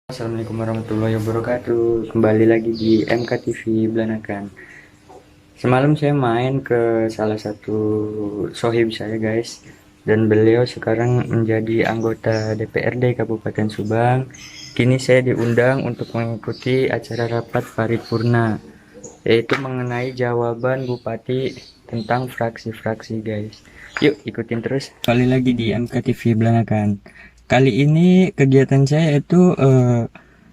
Assalamualaikum warahmatullahi wabarakatuh. Kembali lagi di MKTV Belanakan. Semalam saya main ke salah satu sohib saya guys, dan beliau sekarang menjadi anggota DPRD Kabupaten Subang. Kini saya diundang untuk mengikuti acara rapat paripurna, yaitu mengenai jawaban Bupati tentang fraksi-fraksi guys. Yuk ikutin terus. Kembali lagi di MKTV Belanakan. Kali ini kegiatan saya itu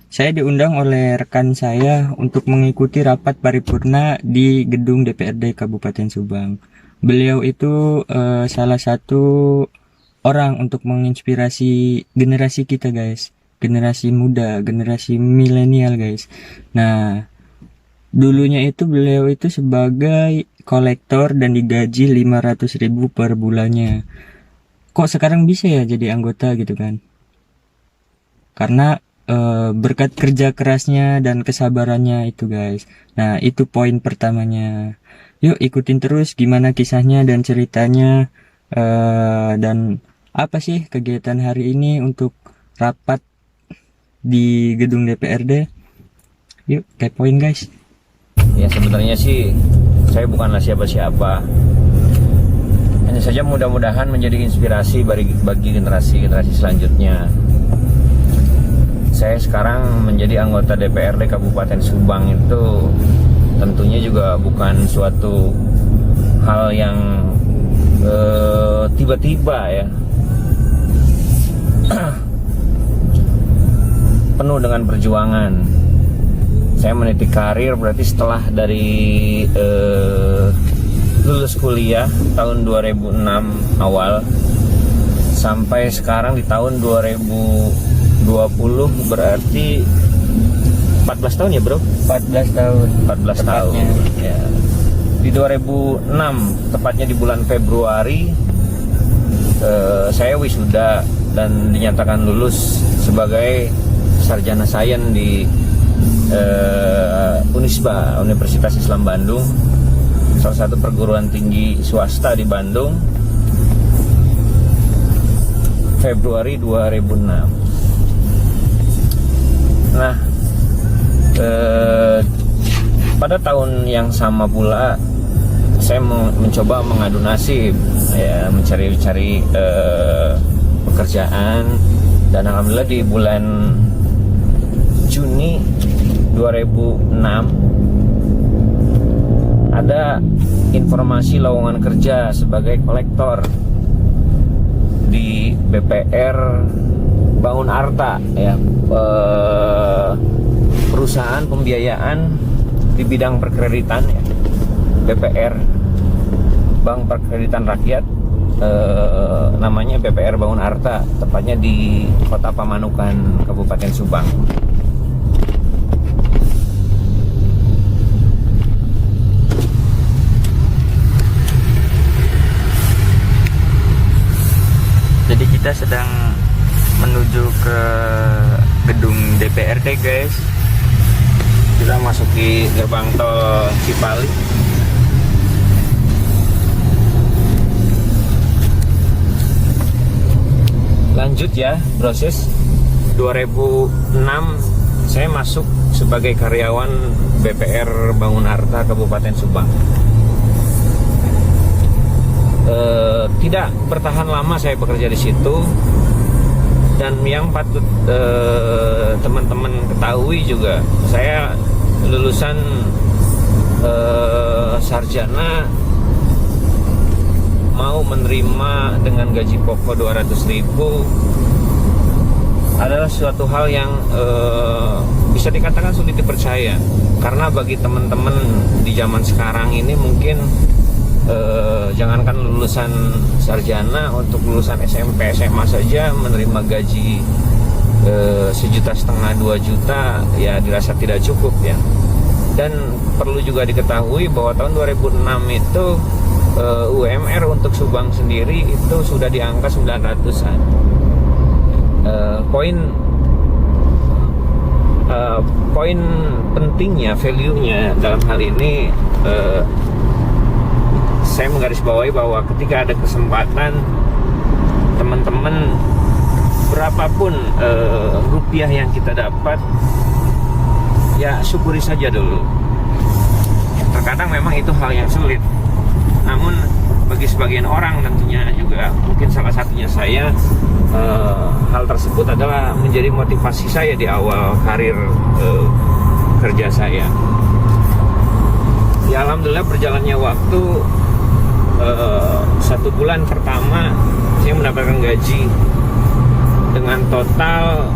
saya diundang oleh rekan saya untuk mengikuti rapat paripurna di gedung DPRD Kabupaten Subang. Beliau itu salah satu orang untuk menginspirasi generasi kita guys, generasi muda, generasi milenial guys. Nah, dulunya itu beliau itu sebagai kolektor dan digaji 500.000 per bulannya. Kok sekarang bisa ya jadi anggota gitu kan? Karena berkat kerja kerasnya dan kesabarannya itu guys. Nah itu poin pertamanya. Yuk ikutin terus gimana kisahnya dan ceritanya, dan apa sih kegiatan hari ini untuk rapat di gedung DPRD. Yuk kepoin guys. Ya sebenarnya sih saya bukanlah siapa-siapa. Hanya saja mudah-mudahan menjadi inspirasi bagi generasi-generasi selanjutnya. Saya sekarang menjadi anggota DPRD Kabupaten Subang itu tentunya juga bukan suatu hal yang tiba-tiba ya. Penuh dengan perjuangan. Saya meniti karir berarti setelah dari lulus kuliah tahun 2006 awal sampai sekarang di tahun 2020 berarti 14 tahun ya bro? 14 tahun. 14 tahun ya. Di 2006 tepatnya di bulan Februari saya wisuda dan dinyatakan lulus sebagai sarjana sains di Unisba, Universitas Islam Bandung, salah satu perguruan tinggi swasta di Bandung, Februari 2006. Nah, pada tahun yang sama pula saya mencoba mengadu nasib, ya, mencari-cari pekerjaan, dan alhamdulillah di bulan Juni 2006 ada informasi lowongan kerja sebagai kolektor di BPR Bangun Arta ya, perusahaan pembiayaan di bidang perkreditan ya, BPR Bank Perkreditan Rakyat, namanya BPR Bangun Arta, tepatnya di Kota Pamanukan, Kabupaten Subang. Jadi kita sedang menuju ke gedung DPRD guys. Kita masuki gerbang tol Cipali. Lanjut ya proses. 2006 saya masuk sebagai karyawan BPR Bangun Arta Kabupaten Subang. Tidak bertahan lama saya bekerja di situ, dan yang patut teman-teman ketahui juga, saya lulusan sarjana mau menerima dengan gaji pokok 200.000 adalah suatu hal yang bisa dikatakan sulit dipercaya, karena bagi teman-teman di zaman sekarang ini mungkin jangankan lulusan sarjana, untuk lulusan SMP SMA saja menerima gaji 1,5 juta 2 juta ya dirasa tidak cukup ya. Dan perlu juga diketahui bahwa tahun 2006 itu UMR untuk Subang sendiri itu sudah di angka 900-an. Poin pentingnya, value-nya dalam hal ini, saya menggarisbawahi bahwa ketika ada kesempatan teman-teman berapapun rupiah yang kita dapat, ya syukuri saja dulu. Terkadang memang itu hal yang sulit, namun bagi sebagian orang tentunya juga, mungkin salah satunya saya, hal tersebut adalah menjadi motivasi saya di awal karir kerja saya. Ya alhamdulillah berjalannya waktu, 1 bulan pertama saya mendapatkan gaji dengan total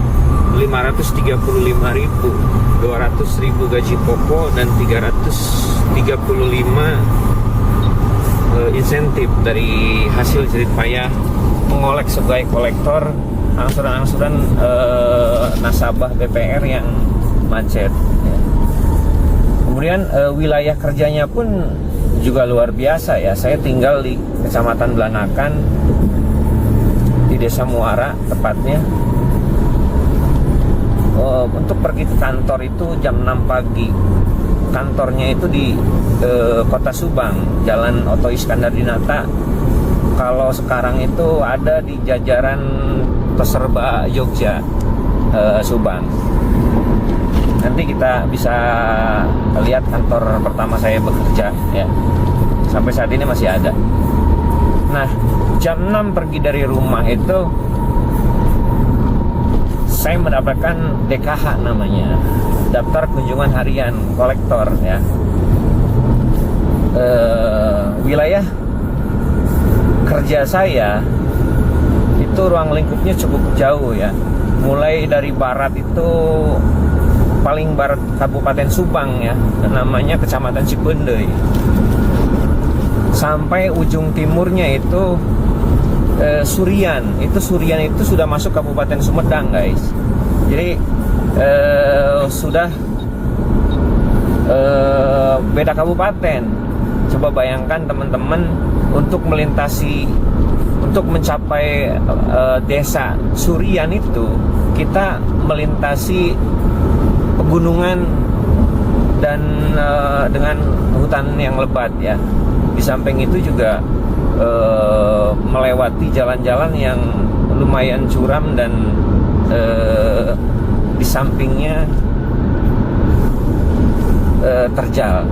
535.000, 200.000 gaji pokok dan 335 insentif dari hasil jerih payah mengolek sebagai kolektor angsuran-angsuran nasabah BPR yang macet, ya. Kemudian wilayah kerjanya pun juga luar biasa ya. Saya tinggal di Kecamatan Blanakan, di Desa Muara tepatnya. Untuk pergi ke kantor itu jam 6 pagi. Kantornya itu di Kota Subang, Jalan Oto Iskandar Dinata. Kalau sekarang itu ada di jajaran Toserba Jogja, Subang. Nanti kita bisa lihat kantor pertama saya bekerja, ya. Sampai saat ini masih ada. Nah, jam 6 pergi dari rumah itu saya mendapatkan DKH namanya, daftar kunjungan harian kolektor, ya. Wilayah kerja saya itu ruang lingkupnya cukup jauh, ya. Mulai dari barat itu paling barat Kabupaten Subang, ya, namanya Kecamatan Cipendei, sampai ujung timurnya itu Surian. Surian itu sudah masuk Kabupaten Sumedang, guys. Jadi sudah beda kabupaten. Coba bayangkan teman-teman, untuk melintasi, untuk mencapai desa Surian itu kita melintasi pegunungan dan dengan hutan yang lebat, ya. Di samping itu juga melewati jalan-jalan yang lumayan curam dan di sampingnya terjal.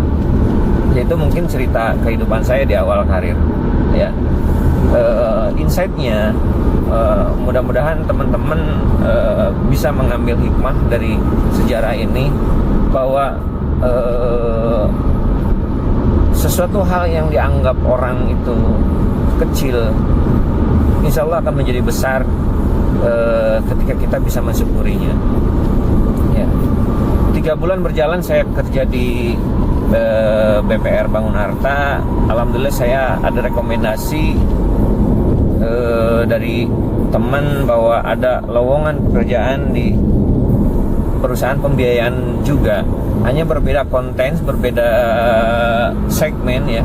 Itu mungkin cerita kehidupan saya di awal karir, ya. Insight-nya, mudah-mudahan teman-teman bisa mengambil hikmah dari sejarah ini, bahwa sesuatu hal yang dianggap orang itu kecil, insya Allah akan menjadi besar ketika kita bisa mensyukurinya, ya. 3 bulan berjalan saya kerja di BPR Bangun Harta. Alhamdulillah saya ada rekomendasi dari teman bahwa ada lowongan pekerjaan di perusahaan pembiayaan juga, hanya berbeda konten, berbeda segmen, ya.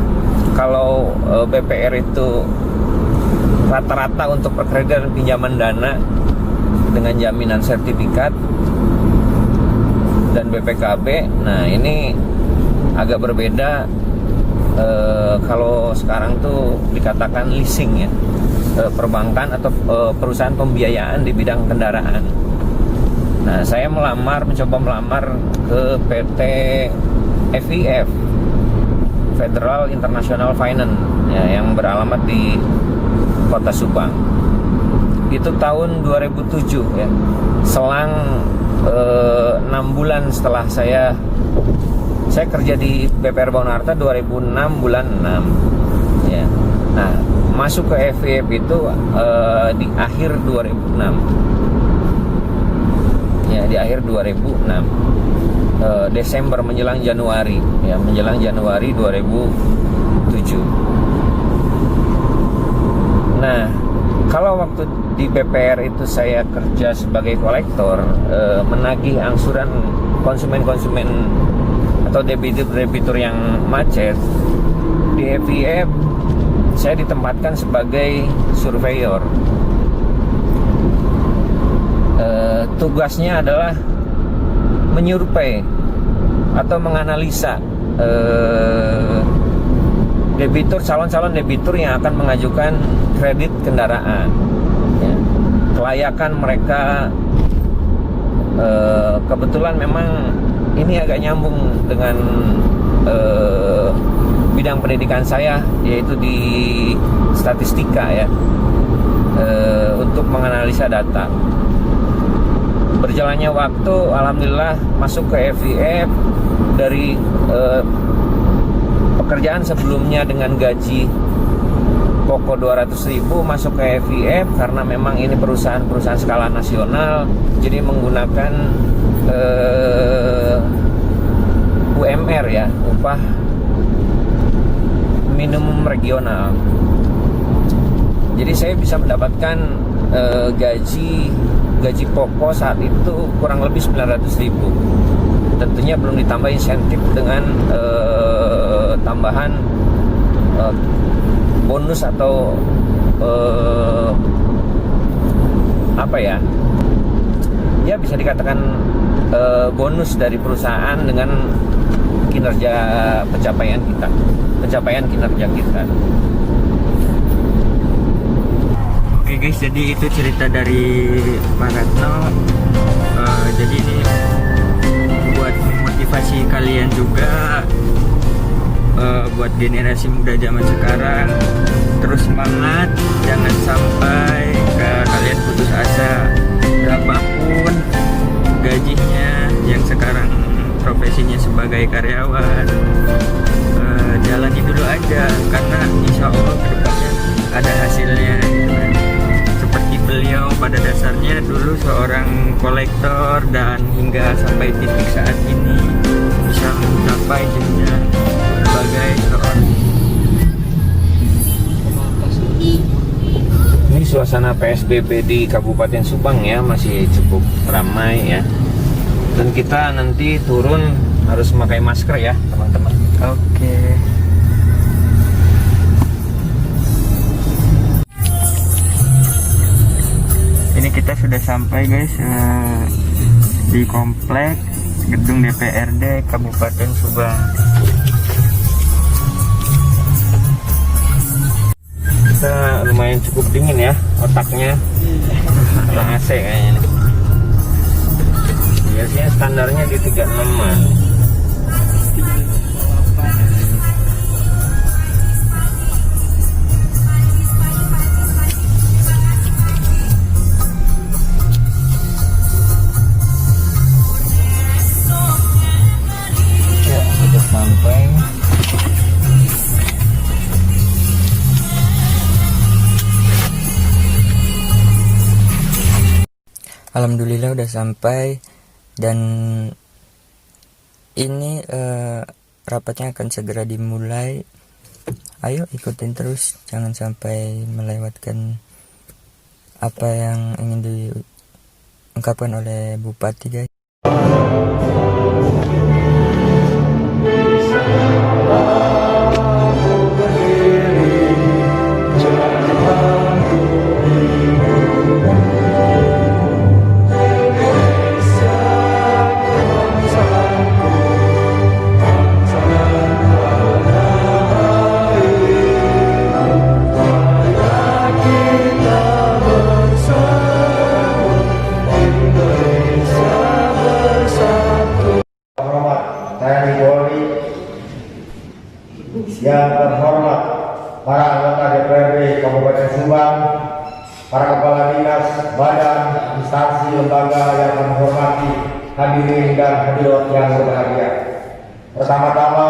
Kalau BPR itu rata-rata untuk perkreditan pinjaman dana dengan jaminan sertifikat dan BPKB. Nah, ini agak berbeda. Kalau sekarang tuh dikatakan leasing, ya, perbankan atau perusahaan pembiayaan di bidang kendaraan. Nah, saya mencoba melamar ke PT FIF, Federal International Finance, ya, yang beralamat di Kota Subang. Itu tahun 2007, ya. Selang 6 bulan setelah saya kerja di BPR Bangun Harta 2006 bulan 6, ya. Nah, masuk ke FIF itu di akhir 2006, ya, di akhir 2006, Desember menjelang Januari, ya, menjelang Januari 2007. Nah, kalau waktu di BPR itu saya kerja sebagai kolektor, menagih angsuran konsumen-konsumen atau debitur-debitur yang macet, di FIF saya ditempatkan sebagai surveyor. Tugasnya adalah menyurvei atau menganalisa calon-calon debitur yang akan mengajukan kredit kendaraan, ya. kelayakan mereka. Kebetulan memang ini agak nyambung dengan bidang pendidikan saya, yaitu di statistika ya, untuk menganalisa data. Berjalannya waktu, alhamdulillah masuk ke FIF dari pekerjaan sebelumnya dengan gaji pokok 200.000 masuk ke FIF karena memang ini perusahaan skala nasional, jadi menggunakan UMR ya, upah minimum regional. Jadi saya bisa mendapatkan gaji pokok saat itu kurang lebih 900.000. Tentunya belum ditambah insentif dengan tambahan bonus atau apa ya? Ya bisa dikatakan bonus dari perusahaan dengan kinerja pencapaian kinerja kita. Oke guys, jadi itu cerita dari Pak Ratno. Jadi ini buat memotivasi kalian juga, buat generasi muda zaman sekarang, terus semangat, jangan sampai kalian putus asa. Berapapun gajinya yang sekarang profesinya sebagai karyawan, jalani dulu aja, karena insya Allah kedepannya ada hasilnya gitu kan. Seperti beliau pada dasarnya dulu seorang kolektor, dan hingga sampai titik saat ini bisa mencapai jenjang sebagai seorang. Ini suasana PSBB di Kabupaten Subang ya, masih cukup ramai ya. Dan kita nanti turun harus memakai masker ya teman-teman. Oke. Ini kita sudah sampai guys, di komplek gedung DPRD Kabupaten Subang. Kita lumayan cukup dingin ya otaknya. Ada AC kayaknya nih. Biasanya standarnya di 36-an. Ya, sudah sampai. Alhamdulillah udah sampai, dan ini rapatnya akan segera dimulai. Ayo ikutin terus, jangan sampai melewatkan apa yang ingin diungkapkan oleh Bupati guys. Yang terhormat para anggota DPRD Kabupaten Subang, para kepala dinas, badan, instansi, lembaga yang kami hormati, hadirin dan hadirat yang berbahagia. Pertama-tama,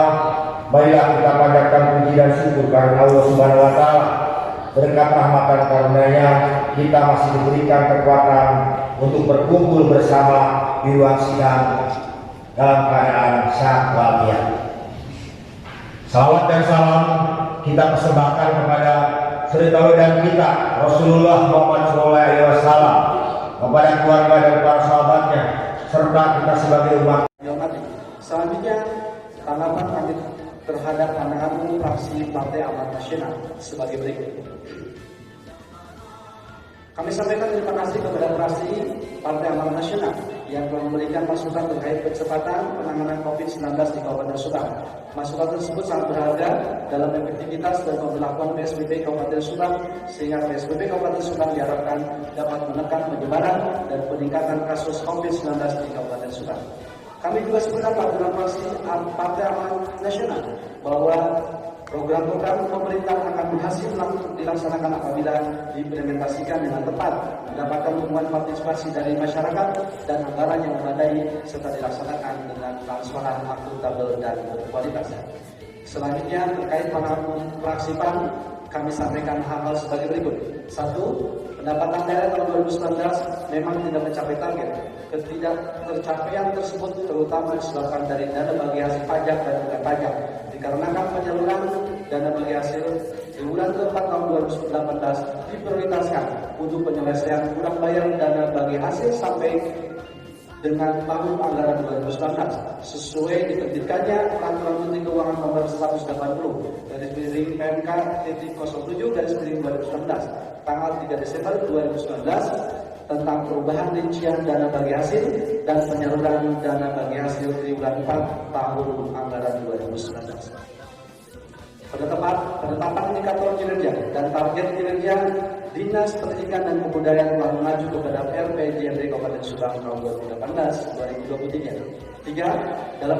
marilah kita panjatkan puji dan syukur karena Allah Subhanahu wa Ta'ala. Berkat rahmat dan karunia-Nya, kita masih diberikan kekuatan untuk berkumpul bersama di ruang sidang dalam keadaan sehat walafiat. Salawat dan salam kita persembahkan kepada suri tauladan kita Rasulullah Muhammad SAW, kepada keluarga dan para sahabatnya, serta kita sebagai umat. Selanjutnya, tanggapan kami terhadap pandangan umum fraksi Partai Amanat Nasional sebagai berikut. Kami sampaikan terima kasih kepada fraksi Partai Amanat Nasional yang telah memberikan masukan terkait percepatan penanganan COVID-19 di Kabupaten Subang. Masukan tersebut sangat berharga dalam efektivitas dan pemberlakuan PSBB Kabupaten Subang, sehingga PSBB Kabupaten Subang diharapkan dapat menekan penyebaran dan peningkatan kasus COVID-19 di Kabupaten Subang. Kami juga sependapat dalam fraksi Partai Amanat Nasional bahwa program-program pemerintah akan berhasil dilaksanakan apabila diimplementasikan dengan tepat, mendapatkan dukungan partisipasi dari masyarakat dan anggaran yang memadai, serta dilaksanakan dengan transparan, akuntabel, dan berkualitas. Selanjutnya, terkait pengalaman fraksi PAN, kami sampaikan hal-hal sebagai berikut. 1. Pendapatan daerah tahun 2019 memang tidak mencapai target. Ketidaktercapaian tersebut terutama disebabkan dari dana bagi hasil pajak dan bukan pajak, dikarenakan penyaluran dana bagi hasil di bulan keempat tahun 2018 diprioritaskan untuk penyelesaian kurang bayar dana bagi hasil sampai dengan tahun anggaran 2019 sesuai diterbitkannya Peraturan Menteri Keuangan Nomor 180 dari PMK 07 dari 2019 tanggal 3 Desember 2019 tentang perubahan rincian dana bagi hasil dan penyaluran dana bagi hasil triwulan 4 tahun anggaran 2019. Penetapan indikator kinerja dan target kinerja Dinas Pendidikan dan Kebudayaan telah mengacu kepada RPJMD Kabupaten Subang tahun 2018-2023. 3. Dalam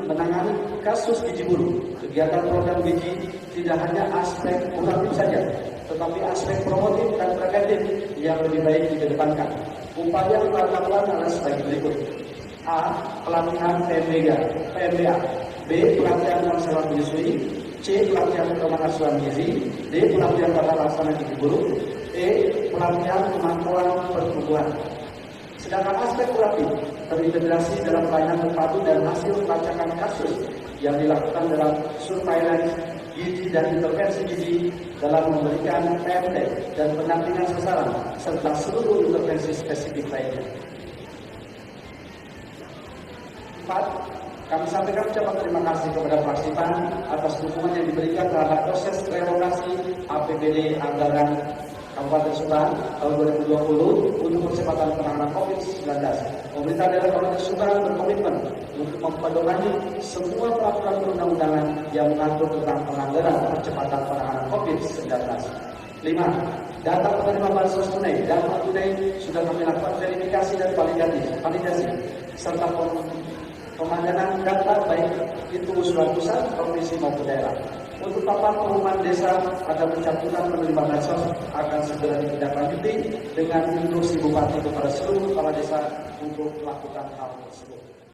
menangani kasus gizi buruk, kegiatan program gizi tidak hanya aspek kuratif saja, tetapi aspek promotif dan preventif yang lebih baik dikedepankan. Upaya yang telah dilakukan adalah sebagai berikut. A. Pelatihan PMBA. B. Pelatihan konselor menyusui. C. Pelatihan pengasuhan gizi. D. Pelatihan tata laksana gizi buruk. E. Pelatihan pemantauan pertumbuhan. Sedangkan aspek kuratif terintegrasi dalam pelayanan terpadu dan hasil pelacakan kasus yang dilakukan dalam surveillance gizi dan intervensi gizi dalam memberikan PMT dan pendampingan sasaran serta seluruh intervensi spesifik lainnya. 4. Kami sampaikan ucapan terima kasih kepada fraksi PAN atas dukungan yang diberikan terhadap proses relokasi APBD anggaran Kabupaten Subang tahun 2020 untuk percepatan penanganan COVID-19. Pemerintah daerah Kabupaten Subang berkomitmen untuk mempedomani semua peraturan perundang-undangan yang mengatur tentang penganggaran percepatan penanganan COVID-19. 5. Data penerima bansos tunai dan non tunai sudah kami lakukan verifikasi dan validasi serta pemandangan data baik itu usulan pusat, provinsi maupun daerah. Untuk papan pengumuman desa agar pencabutan penerima bansos akan segera ditindaklanjuti dengan instruksi bupati kepada seluruh kepala desa untuk melakukan hal tersebut.